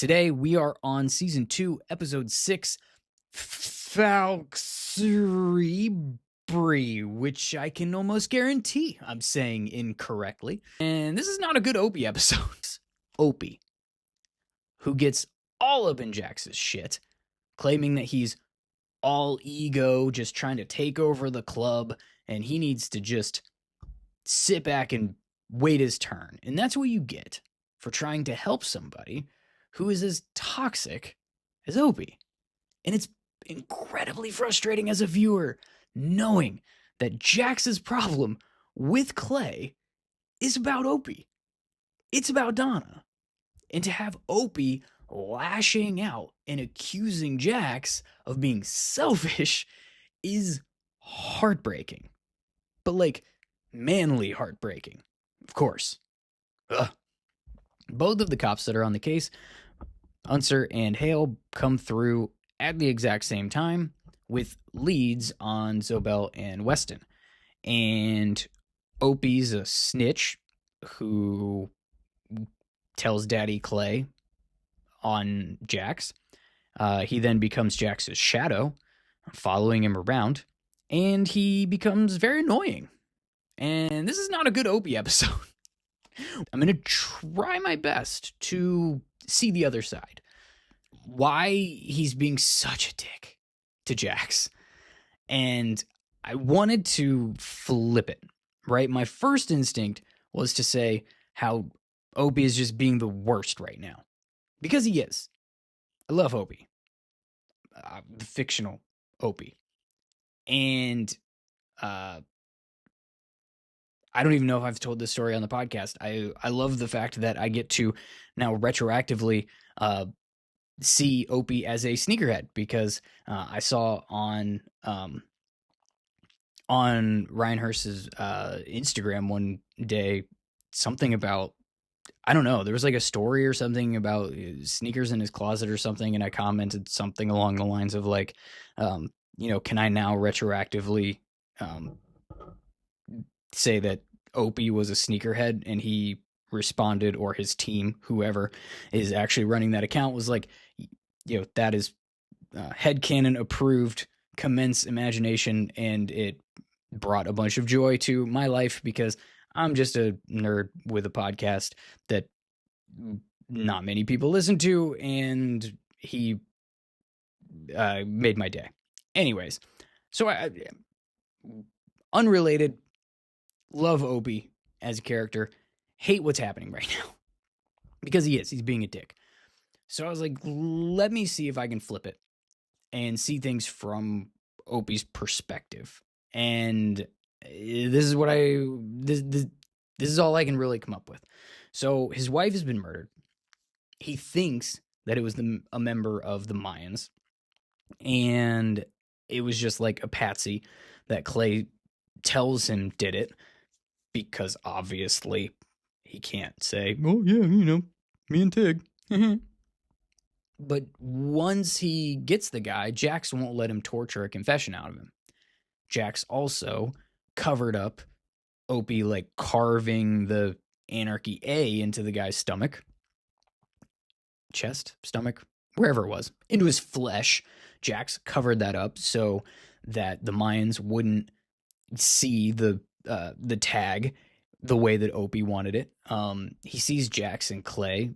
Today we are on season 2, episode 6, Falx Cerebi, which I can almost guarantee I'm saying incorrectly. And this is not a good Opie episode. Opie, who gets all up in Jax's shit, claiming that he's all ego, just trying to take over the club, and he needs to just sit back and wait his turn. And that's what you get for trying to help somebody who is as toxic as Opie. And it's incredibly frustrating as a viewer knowing that Jax's problem with Clay is about Opie. It's about Donna. And to have Opie lashing out and accusing Jax of being selfish is heartbreaking. But like, manly heartbreaking, of course. Ugh. Both of the cops that are on the case, Unser and Hale, come through at the exact same time with leads on Zobel and Weston. And Opie's a snitch who tells Daddy Clay on Jax. He then becomes Jax's shadow, following him around, and he becomes very annoying. And this is not a good Opie episode. I'm going to try my best to see the other side. Why he's being such a dick to Jax. And I wanted to flip it, right? My first instinct was to say how Opie is just being the worst right now. Because he is. I love Opie. The fictional Opie. And I don't even know if I've told this story on the podcast. I love the fact that I get to now retroactively see Opie as a sneakerhead, because I saw on Ryan Hurst's Instagram one day something about, I don't know, there was like a story or something about sneakers in his closet or something, and I commented something along the lines of like, can I now retroactively say that Opie was a sneakerhead? And he responded, or his team, whoever is actually running that account, was like, that is headcanon approved, commence imagination, and it brought a bunch of joy to my life because I'm just a nerd with a podcast that not many people listen to, and he made my day. Anyways, so I unrelated, love Opie as a character, hate what's happening right now. Because he's being a dick. So I was like, let me see if I can flip it and see things from Opie's perspective. And this is what this is all I can really come up with. So his wife has been murdered. He thinks that it was a member of the Mayans, and it was just like a patsy that Clay tells him did it, because obviously he can't say, oh yeah, me and Tig. But once he gets the guy, Jax won't let him torture a confession out of him. Jax also covered up Opie like carving the Anarchy A into the guy's stomach, chest, stomach, wherever it was, into his flesh. Jax covered that up so that the Mayans wouldn't see the tag the way that Opie wanted it. He sees Jax and Clay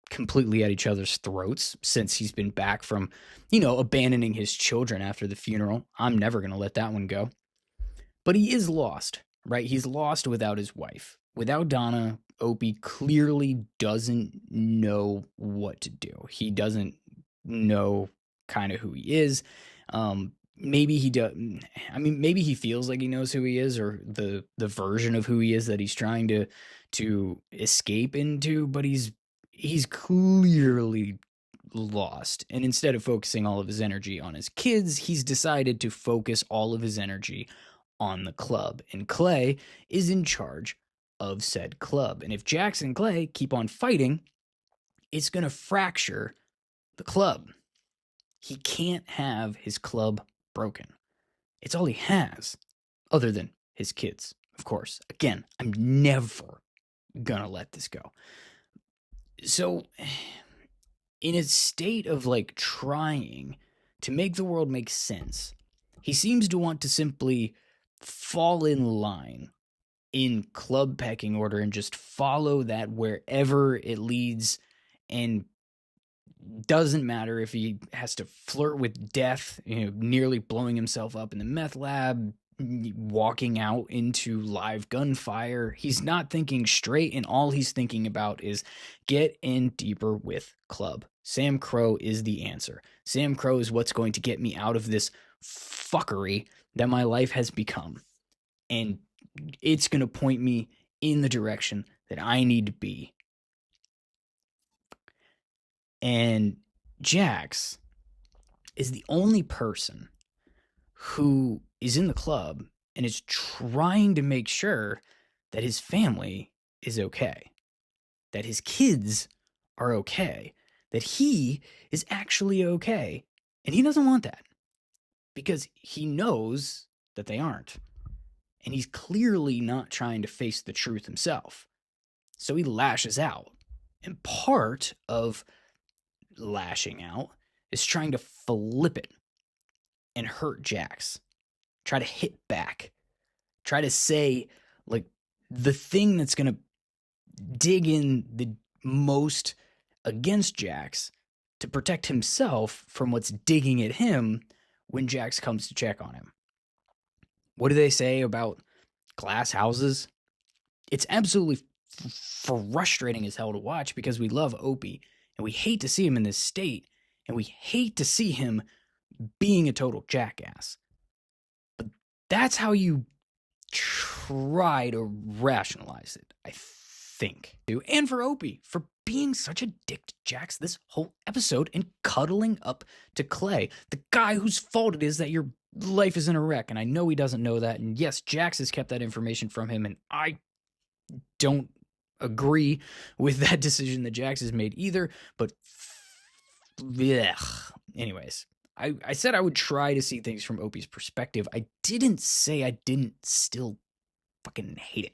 completely at each other's throats since he's been back from, abandoning his children after the funeral. I'm never going to let that one go. But he is lost, right? He's lost without his wife. Without Donna, Opie clearly doesn't know what to do. He doesn't know kind of who he is. Maybe he does. I mean, maybe he feels like he knows who he is, or the version of who he is that he's trying to escape into, but he's clearly lost. And instead of focusing all of his energy on his kids, he's decided to focus all of his energy on the club. And Clay is in charge of said club. And if Jax and Clay keep on fighting, it's going to fracture the club. He can't have his club broken. It's all he has, other than his kids, of course. Again, I'm never gonna let this go. So in a state of like trying to make the world make sense, he seems to want to simply fall in line in club pecking order and just follow that wherever it leads, and doesn't matter if he has to flirt with death, nearly blowing himself up in the meth lab, walking out into live gunfire. He's not thinking straight, and all he's thinking about is get in deeper with club. Sam Crow is the answer. Sam Crow is what's going to get me out of this fuckery that my life has become. And it's going to point me in the direction that I need to be. And Jax is the only person who is in the club and is trying to make sure that his family is okay, that his kids are okay, that he is actually okay. And he doesn't want that because he knows that they aren't. And he's clearly not trying to face the truth himself. So he lashes out. And part of lashing out is trying to flip it and hurt Jax. Try to hit back. Try to say, like, the thing that's going to dig in the most against Jax to protect himself from what's digging at him when Jax comes to check on him. What do they say about glass houses? It's absolutely frustrating as hell to watch because we love Opie and we hate to see him in this state and we hate to see him being a total jackass. But that's how you try to rationalize it, I think. And for Opie, for being such a dick to Jax this whole episode and cuddling up to Clay, the guy whose fault it is that your life is in a wreck. And I know he doesn't know that. And yes, Jax has kept that information from him. And I don't agree with that decision that Jax has made either. But anyways, I said I would try to see things from Opie's perspective. I didn't say I didn't still fucking hate it.